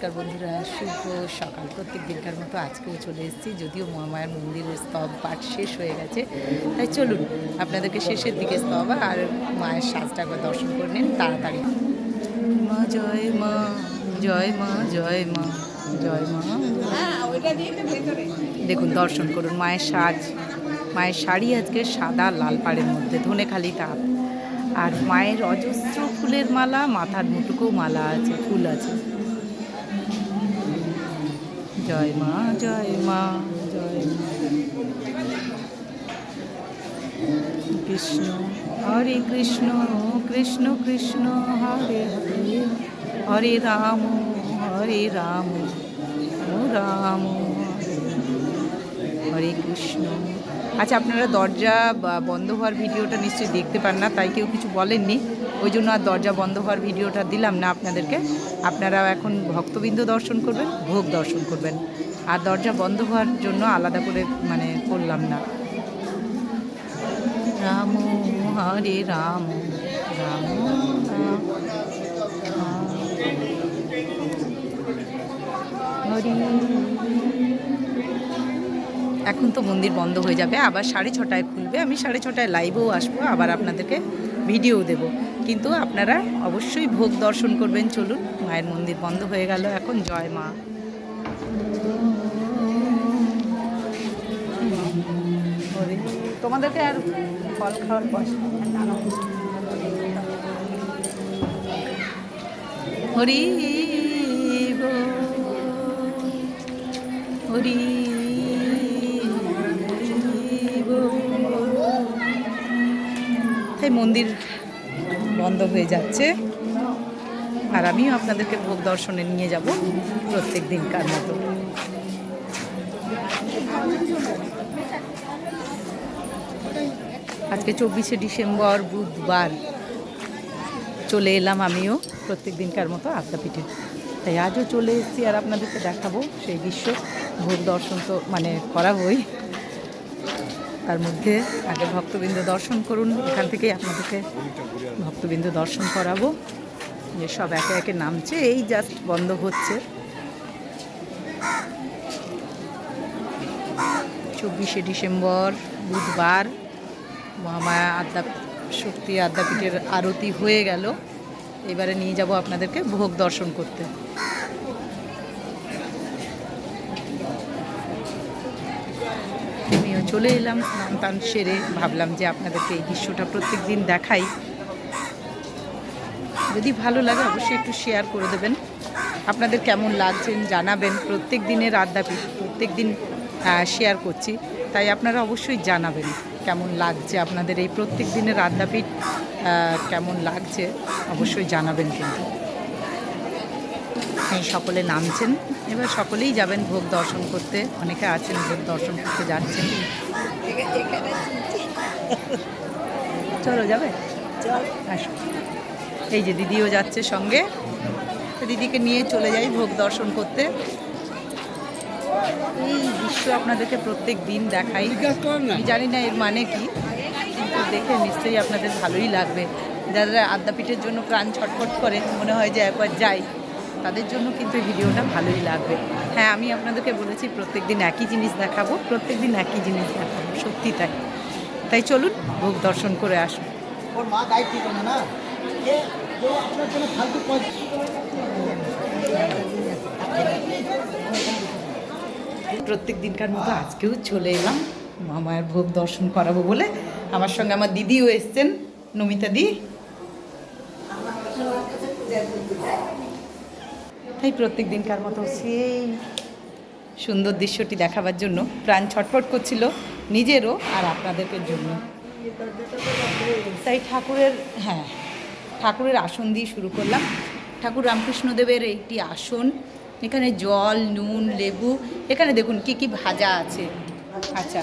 নমস্কার বন্ধুরা, শুভ সকাল। প্রত্যেক দিনকার মতো আজকেও চলে এসেছি, যদিও মহামায়ার মন্দিরের স্তব পাঠ শেষ হয়ে গেছে। তাই চলুন আপনাদেরকে শেষের দিকে স্তব আর মায়ের সাজটা দর্শন করে নিন তাড়াতাড়ি। মা জয় মা, জয় মা, জয় মা, জয় মা। দেখুন, দর্শন করুন মায়ের সাজ। মায়ের শাড়ি আজকে সাদা লাল পাড়ের মধ্যে, ধনেখালি তাপ। আর মায়ের অজস্র ফুলের মালা, মাথার মুটুকো মালা আছে, ফুল আছে। জয় মা, জয় মা, জয় মা। কৃষ্ণ হরে কৃষ্ণ, কৃষ্ণ কৃষ্ণ হরে হরে, হরে রাম, হরে রাম, রাম হরে কৃষ্ণ। আচ্ছা, আপনারা দরজা বন্ধ হওয়ার ভিডিওটা নিশ্চয়ই দেখতে পান না, তাই কেউ কিছু বলেননি, ওই জন্য আর দরজা বন্ধ হওয়ার ভিডিওটা দিলাম না আপনাদেরকে। আপনারা এখন ভক্তবৃন্দ দর্শন করবেন, ভোগ দর্শন করবেন, আর দরজা বন্ধ হওয়ার জন্য আলাদা করে করলাম না। রাম হরে রাম, রাম হরি। এখন তো মন্দির বন্ধ হয়ে যাবে, আবার 6:30 খুলবে। আমি 6:30 লাইভেও আসবো, আবার আপনাদেরকে ভিডিও দেব, কিন্তু আপনারা অবশ্যই ভোগ দর্শন করবেন। চলুন, মায়ের মন্দির বন্ধ হয়ে গেল এখন। জয় মা। তোমাদেরকে আর ফল খাওয়ার পয়সা হরি হরি। তাই মন্দির বন্ধ হয়ে যাচ্ছে, আর আমিও আপনাদেরকে ভোগ দর্শনে নিয়ে যাব প্রত্যেক দিনকার মতো। আজকে 24শে ডিসেম্বর বুধবার চলে এলাম আমিও প্রত্যেক দিনকার মতো আদ্যাপীঠে। তাই আজও চলে এসেছি, আর আপনাদেরকে দেখাবো সেই দৃশ্য। ভোগ দর্শন তো করাবই, তার মধ্যে আগে ভক্তবৃন্দ দর্শন করুন। এখান থেকেই আপনাদেরকে ভক্তবৃন্দ দর্শন করাবো, যে সব একে একে নামছে, এই জাস্ট বন্ধ হচ্ছে। 24শে ডিসেম্বর বুধবার মহামায়া শক্তি আদ্যাপীঠের আরতি হয়ে গেল। এবারে নিয়ে যাব আপনাদেরকে ভোগ দর্শন করতে। আমিও চলে এলাম স্নান টান সেরে, ভাবলাম যে আপনাদেরকে এই দৃশ্যটা প্রত্যেক দিন দেখাই। যদি ভালো লাগে অবশ্যই একটু শেয়ার করে দেবেন। আপনাদের কেমন লাগছেন জানাবেন। প্রত্যেক দিনের আদ্যাপীঠ প্রত্যেক দিন শেয়ার করছি, তাই আপনারা অবশ্যই জানাবেন কেমন লাগছে আপনাদের এই প্রত্যেক দিনের আদ্যাপীঠ, কেমন লাগছে অবশ্যই জানাবেন। কিন্তু এই সকলে নামছেন, এবার সকলেই যাবেন ভোগ দর্শন করতে। অনেকে আছেন ভোগ দর্শন করতে যাচ্ছেন। চলো, যাবে? আসো। এই যে দিদিও যাচ্ছে সঙ্গে, দিদিকে নিয়ে চলে যাই ভোগ দর্শন করতে। এই দৃশ্য আপনাদেরকে প্রত্যেক দিন দেখাই। আমি জানি না এর মানে কি, কিন্তু দেখে নিশ্চয়ই আপনাদের ভালোই লাগবে। যারা আদ্যাপীঠের জন্য প্রাণ ছটফট করে, মনে হয় যে একবার যাই, তাদের জন্য কিন্তু এই ভিডিওটা ভালোই লাগবে। হ্যাঁ, আমি আপনাদেরকে বলেছি প্রত্যেক দিন একই জিনিস দেখাবো, প্রত্যেক দিন একই জিনিস দেখাবো, সত্যি তাই। তাই চলুন ভোগ দর্শন করে আসুন। প্রত্যেক দিনকার মতো আজকেও চলে এলাম মামায়ের ভোগ দর্শন করাবো বলে। আমার সঙ্গে আমার দিদিও এসছেন, নমিতা দি। তাই প্রত্যেক দিনকার মতো সেই সুন্দর দৃশ্যটি দেখাবার জন্য প্রাণ ছটফট করছিল, নিজেরও আর আপনাদেরকে জন্য। তাই ঠাকুরের আসন দিয়ে শুরু করলাম। ঠাকুর রামকৃষ্ণদেবের একটি আসন, এখানে জল, নুন, লেবু, এখানে দেখুন কি কি ভাজা আছে। আচ্ছা,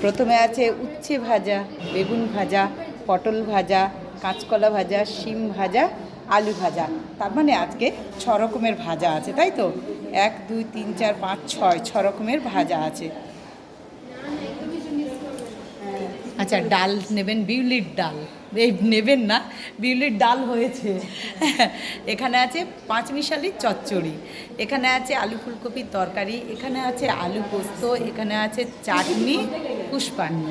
প্রথমে আছে উচ্ছে ভাজা, বেগুন ভাজা, পটল ভাজা, কাঁচকলা ভাজা, শিম ভাজা, আলু ভাজা। তার মানে আজকে 6 রকমের ভাজা আছে, তাই তো? 1 2 3 4 5 6 রকমের ভাজা আছে। আচ্ছা, ডাল নেবেন, বিউলির ডাল। এই নেবেন না, বিউলির ডাল হয়েছে। এখানে আছে পাঁচমিশালি চচ্চড়ি, এখানে আছে আলু ফুলকপির তরকারি, এখানে আছে আলু পোস্ত, এখানে আছে চাটনি, পুষ্পান্ন।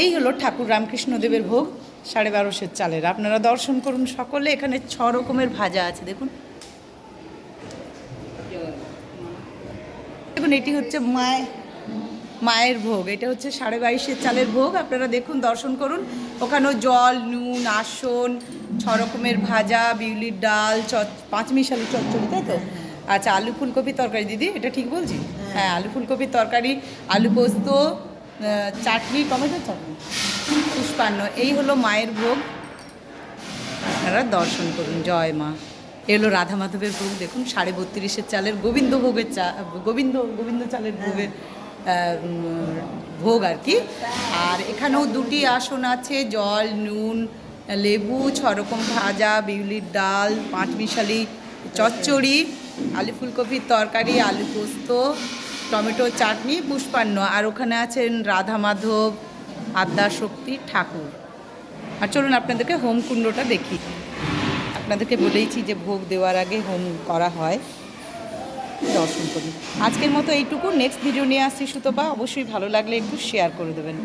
এই হলো ঠাকুর রামকৃষ্ণদেবের ভোগ 1250 চালের। আপনারা দর্শন করুন সকলে। এখানে 6 রকমের ভাজা আছে, দেখুন। দেখুন এটি হচ্ছে মায়ের ভোগ, এটা হচ্ছে 22.5 চালের ভোগ। আপনারা দেখুন, দর্শন করুন। ওখানেও জল, নুন, আসন, 6 রকমের ভাজা, বিউলির ডাল, পাঁচমিশালি চচ্চড়ি, তাই তো? আচ্ছা, আলু ফুলকপি তরকারি, দিদি এটা ঠিক বলছি? হ্যাঁ, আলু ফুলকপির তরকারি, আলু পোস্ত, চাটনি, টমেটো চাটনি, পুষ্পান্ন। এই হলো মায়ের ভোগ, আপনারা দর্শন করুন। জয় মা। এ হলো রাধা মাধবের ভোগ, দেখুন 32.5 চালের গোবিন্দ ভোগের গোবিন্দ চালের ভোগের ভোগ আর কি। আর এখানেও 2টি আসন আছে, জল, নুন, লেবু, 6 রকম ভাজা, বিউলির ডাল, পাঁচমিশালি চচ্চড়ি, আলু ফুলকপির তরকারি, আলু পোস্ত, টমেটো চাটনি, পুষ্পান্ন। আর ওখানে আছেন রাধা মাধব, আদ্যাশক্তি ঠাকুর। আর চলুন আপনাদেরকে হোমকুণ্ডটা দেখি। আপনাদেরকে বলেইছি যে ভোগ দেওয়ার আগে হোম করা হয়, দর্শন করি। আজকের মতো এইটুকু, নেক্সট ভিডিও নিয়ে আসছি সুতপা। অবশ্যই ভালো লাগলে একটু শেয়ার করে দেবেন।